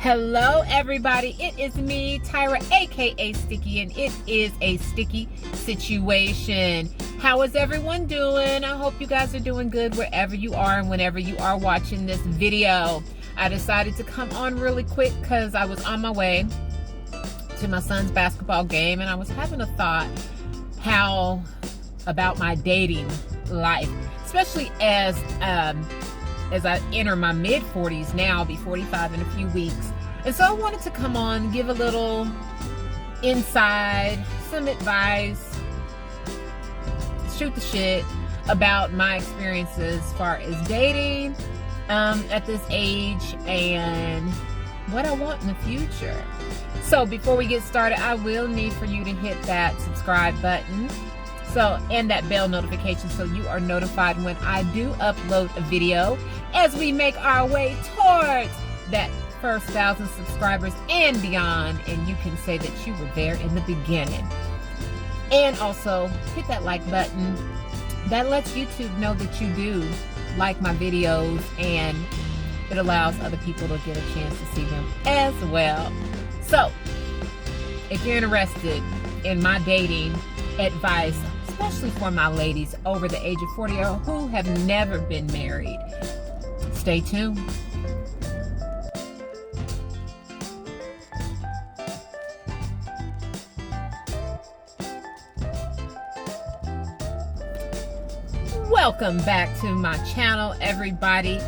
Hello everybody, it is me, Tyra, aka Sticky, and it is a sticky situation. How is everyone doing? I hope you guys are doing good wherever you are and whenever you are watching this video. I decided to come on really quick because I was on my way to my son's basketball game and I was having a thought about my dating life, especially as I enter my mid-40s now. I'll be 45 in a few weeks. And so I wanted to come on, give a little insight, some advice, shoot the shit about my experiences as far as dating at this age and what I want in the future. So before we get started, I will need for you to hit that subscribe button and that bell notification so you are notified when I do upload a video as we make our way towards that first 1,000 subscribers and beyond, and you can say that you were there in the beginning. And also hit that like button. That lets YouTube know that you do like my videos, and it allows other people to get a chance to see them as well. So if you're interested in my dating advice, especially for my ladies over the age of 40 or who have never been married, stay tuned. Welcome back to my channel, everybody.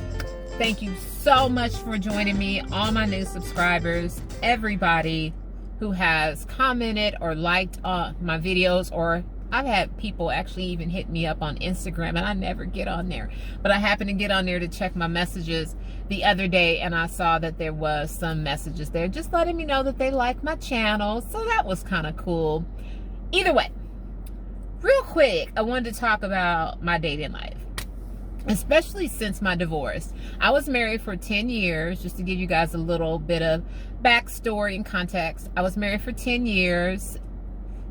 Thank you so much for joining me, all my new subscribers, everybody who has commented or liked my videos, or I've had people actually even hit me up on Instagram, and I never get on there. But I happened to get on there to check my messages the other day, and I saw that there was some messages there just letting me know that they like my channel. So that was kind of cool. Either way, real quick, I wanted to talk about my dating life, especially since my divorce. I was married for 10 years, just to give you guys a little bit of backstory and context. I was married for 10 years.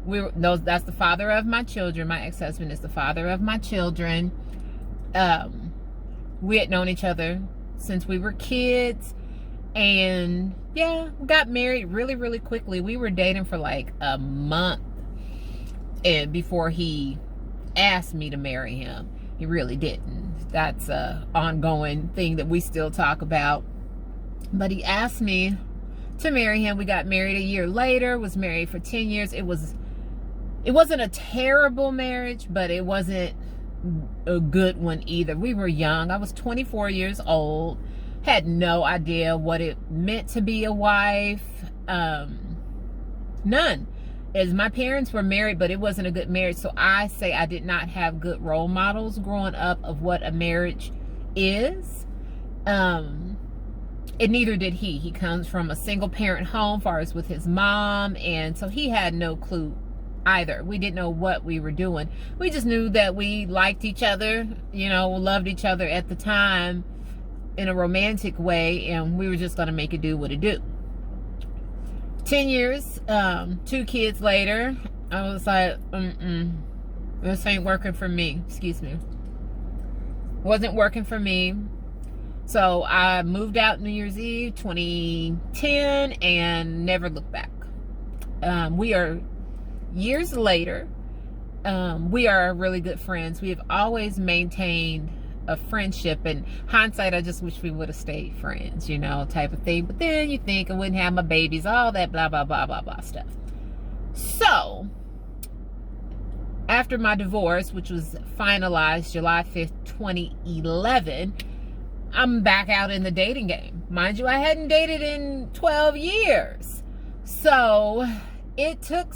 That's the father of my children. My ex-husband is the father of my children. We had known each other since we were kids, and yeah, got married really, really quickly. We were dating for like a month, and before he asked me to marry him. He really didn't. That's a ongoing thing that we still talk about. But he asked me to marry him. We got married a year later, was married for 10 years. It wasn't a terrible marriage, but it wasn't a good one either. We were young. I was 24 years old, had no idea what it meant to be a wife. None. As my parents were married, but it wasn't a good marriage. So I say I did not have good role models growing up of what a marriage is. And neither did he. He comes from a single parent home, far as with his mom, and so he had no clue either. We didn't know what we were doing. We just knew that we liked each other, loved each other at the time in a romantic way, and we were just going to make it do what it do. 10 years, 2 kids later, I was like, this ain't working for me. Excuse me. Wasn't working for me. So I moved out New Year's Eve 2010 and never looked back. We are years later. We are really good friends. We have always maintained a friendship. In hindsight, I just wish we would have stayed friends, type of thing. But then you think I wouldn't have my babies, all that blah, blah, blah, blah, blah stuff. So after my divorce, which was finalized July 5th, 2011, I'm back out in the dating game. Mind you, I hadn't dated in 12 years. So it took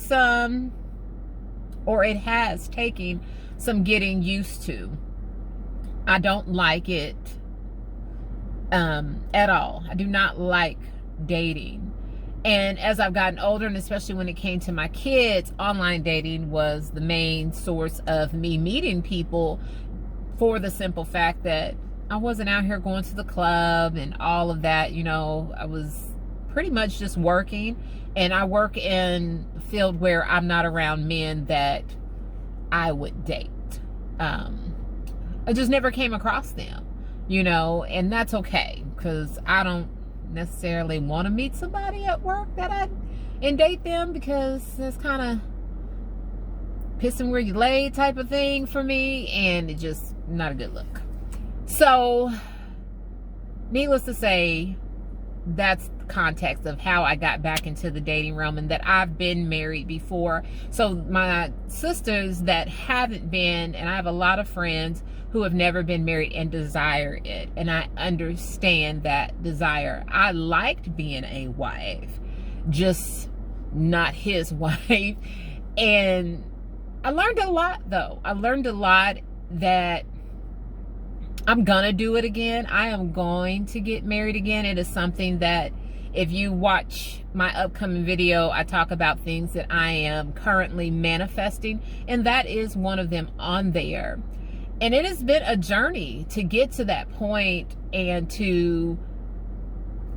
it has taken some getting used to. I don't like it at all. I do not like dating. And as I've gotten older, and especially when it came to my kids, online dating was the main source of me meeting people, for the simple fact that I wasn't out here going to the club and all of that. I was pretty much just working, and I work in a field where I'm not around men that I would date. I just never came across them, and that's okay, because I don't necessarily want to meet somebody at work and date them, because it's kind of pissing where you lay type of thing for me, and it just not a good look. So needless to say, that's the context of how I got back into the dating realm, and that I've been married before. So my sisters that haven't been, and I have a lot of friends who have never been married and desire it, and I understand that desire. I liked being a wife, just not his wife. And I learned a lot, though. I learned a lot that I'm gonna do it again. I am going to get married again. It is something that, if you watch my upcoming video, I talk about things that I am currently manifesting, and that is one of them on there. And it has been a journey to get to that point, and to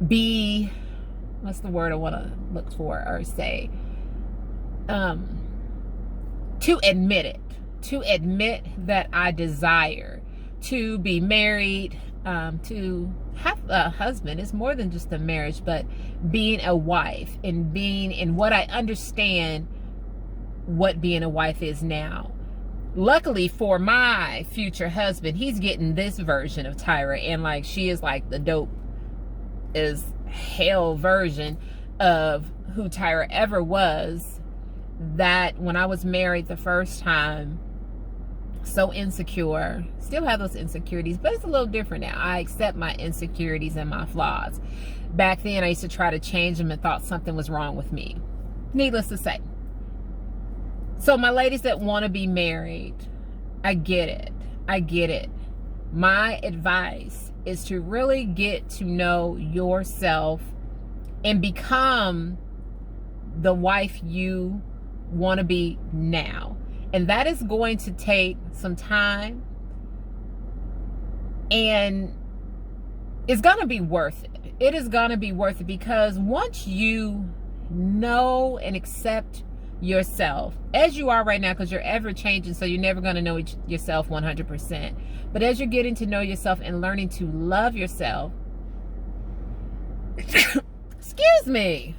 be, what's the word I want to look for or say? To admit that I desire to be married, to have a husband. Is more than just a marriage, but being a wife, and being in what I understand what being a wife is now. Luckily for my future husband, he's getting this version of Tyra, and like, she is like the dope as hell version of who Tyra ever was. That when I was married the first time, so insecure, still have those insecurities, but it's a little different now. I accept my insecurities and my flaws. Back then, I used to try to change them and thought something was wrong with me. Needless to say. So my ladies that want to be married, I get it. I get it. My advice is to really get to know yourself and become the wife you want to be now. And that is going to take some time, and it's going to be worth it. It is going to be worth it, because once you know and accept yourself as you are right now, because you're ever changing, so you're never going to know yourself 100%. But as you're getting to know yourself and learning to love yourself, excuse me,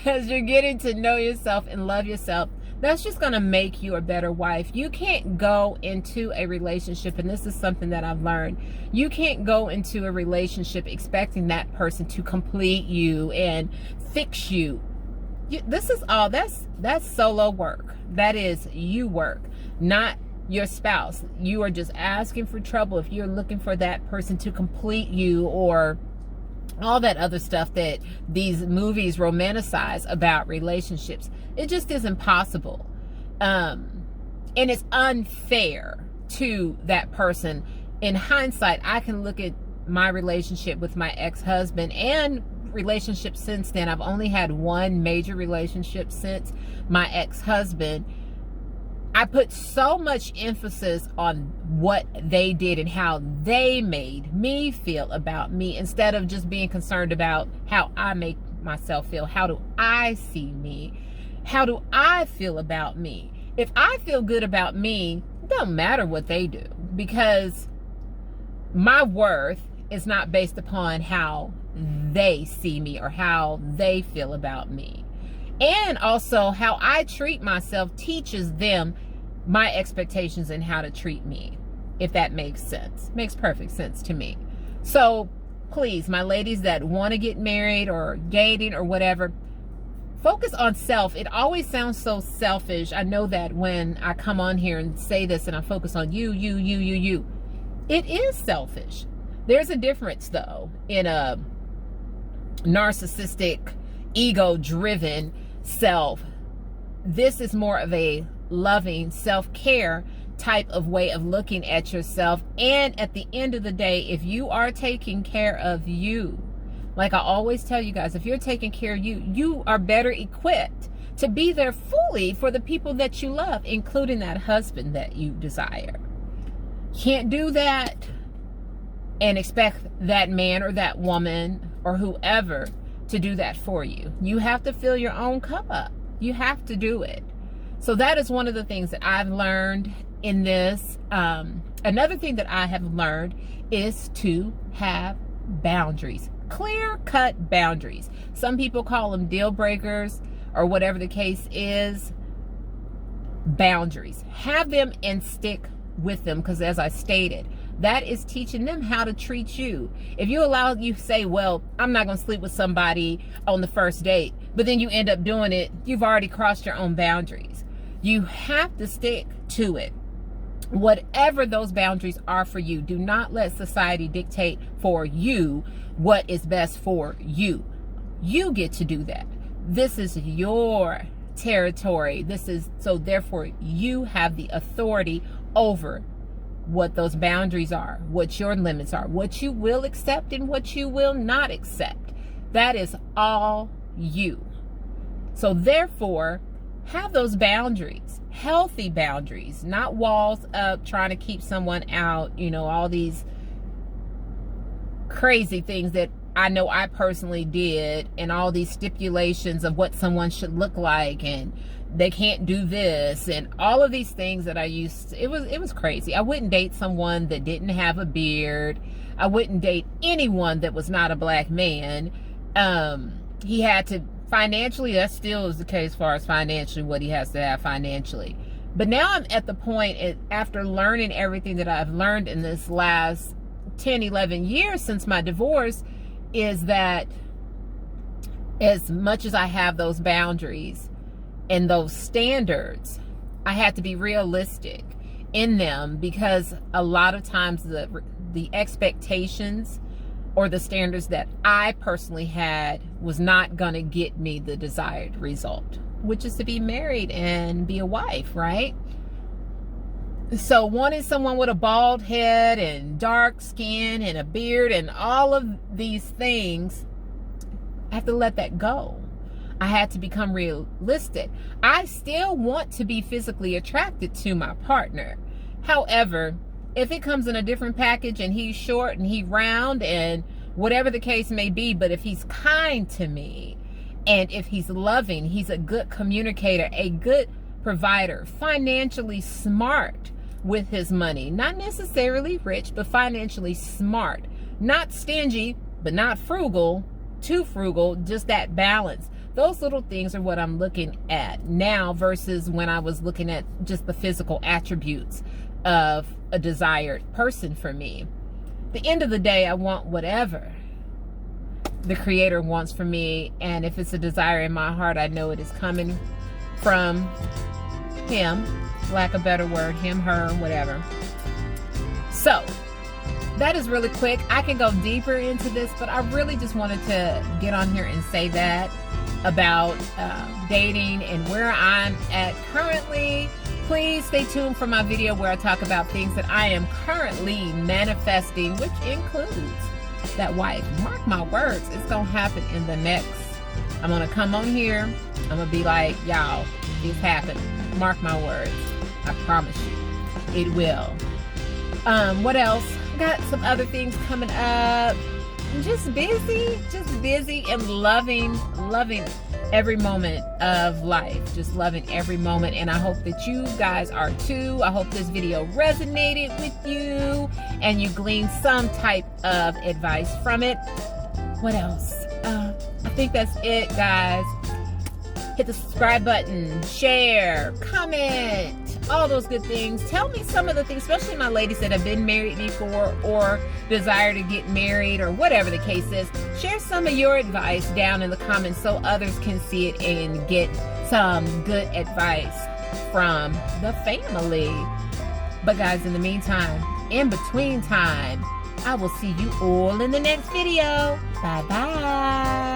as you're getting to know yourself and love yourself, that's just going to make you a better wife. You can't go into a relationship, and this is something that I've learned, you can't go into a relationship expecting that person to complete you and fix you. This is all, that's solo work. That is you work, not your spouse. You are just asking for trouble if you're looking for that person to complete you, or all that other stuff that these movies romanticize about relationships. It just isn't possible. And it's unfair to that person. In hindsight, I can look at my relationship with my ex-husband and relationships since then. I've only had one major relationship since my ex-husband. I put so much emphasis on what they did and how they made me feel about me, instead of just being concerned about how I make myself feel. How do I see me? How do I feel about me? If I feel good about me, it don't matter what they do, because my worth is not based upon how they see me or how they feel about me. And also, how I treat myself teaches them my expectations and how to treat me, if that makes sense. Makes perfect sense to me. So please, my ladies that want to get married or dating or whatever, focus on self. It always sounds so selfish. I know that when I come on here and say this and I focus on you. It is selfish. There's a difference, though, in a narcissistic, ego-driven self. This is more of a loving self-care type of way of looking at yourself. And at the end of the day, if you are taking care of you, like I always tell you guys, if you're taking care of you, you are better equipped to be there fully for the people that you love, including that husband that you desire. Can't do that and expect that man or that woman or whoever to do that for you. You have to fill your own cup up. You have to do it. So that is one of the things that I've learned in this. Another thing that I have learned is to have boundaries. Clear-cut boundaries. Some people call them deal breakers or whatever the case is. Boundaries. Have them and stick with them, because as I stated, that is teaching them how to treat you. If you say, well, I'm not going to sleep with somebody on the first date, but then you end up doing it, you've already crossed your own boundaries. You have to stick to it. Whatever those boundaries are for you, do not let society dictate for you what is best for you. You get to do that. This is your territory. So therefore you have the authority over what those boundaries are, what your limits are, what you will accept and what you will not accept. That is all you. So therefore, have those boundaries, healthy boundaries, not walls up trying to keep someone out, all these crazy things that I know I personally did, and all these stipulations of what someone should look like, and they can't do this, and all of these things that I used to, it was crazy. I wouldn't date someone that didn't have a beard. I wouldn't date anyone that was not a black man. He had to financially, that still is the case as far as financially, what he has to have financially. But now I'm at the point, after learning everything that I've learned in this last 10, 11 years since my divorce, is that as much as I have those boundaries and those standards, I have to be realistic in them, because a lot of times the expectations or the standards that I personally had was not going to get me the desired result, which is to be married and be a wife, right? So wanting someone with a bald head and dark skin and a beard and all of these things, I have to let that go. I had to become realistic. I still want to be physically attracted to my partner. However, if it comes in a different package and he's short and he's round and whatever the case may be, but if he's kind to me and if he's loving, he's a good communicator, a good provider, financially smart with his money, not necessarily rich, but financially smart, not stingy, but not frugal, too frugal, just that balance. Those little things are what I'm looking at now versus when I was looking at just the physical attributes of a desired person for me. At the end of the day, I want whatever the Creator wants for me, and if it's a desire in my heart, I know it is coming from Him, lack of a better word, Him, her, whatever. So that is really quick. I can go deeper into this, but I really just wanted to get on here and say that about dating and where I'm at currently. Please stay tuned for my video where I talk about things that I am currently manifesting, which includes that wife. Mark my words, it's gonna happen in the next. I'm gonna come on here, I'm gonna be like, y'all, it's happening. Mark my words. I promise you, it will. What else? Got some other things coming up. Just busy and loving every moment of life. Just loving every moment, and I hope that you guys are too. I hope this video resonated with you and you gleaned some type of advice from it. What else? I think that's it, guys. Hit the subscribe button, share, comment, all those good things. Tell me some of the things, especially my ladies that have been married before or desire to get married or whatever the case is. Share some of your advice down in the comments so others can see it and get some good advice from the family. But guys, in the meantime, in between time, I will see you all in the next video. Bye-bye.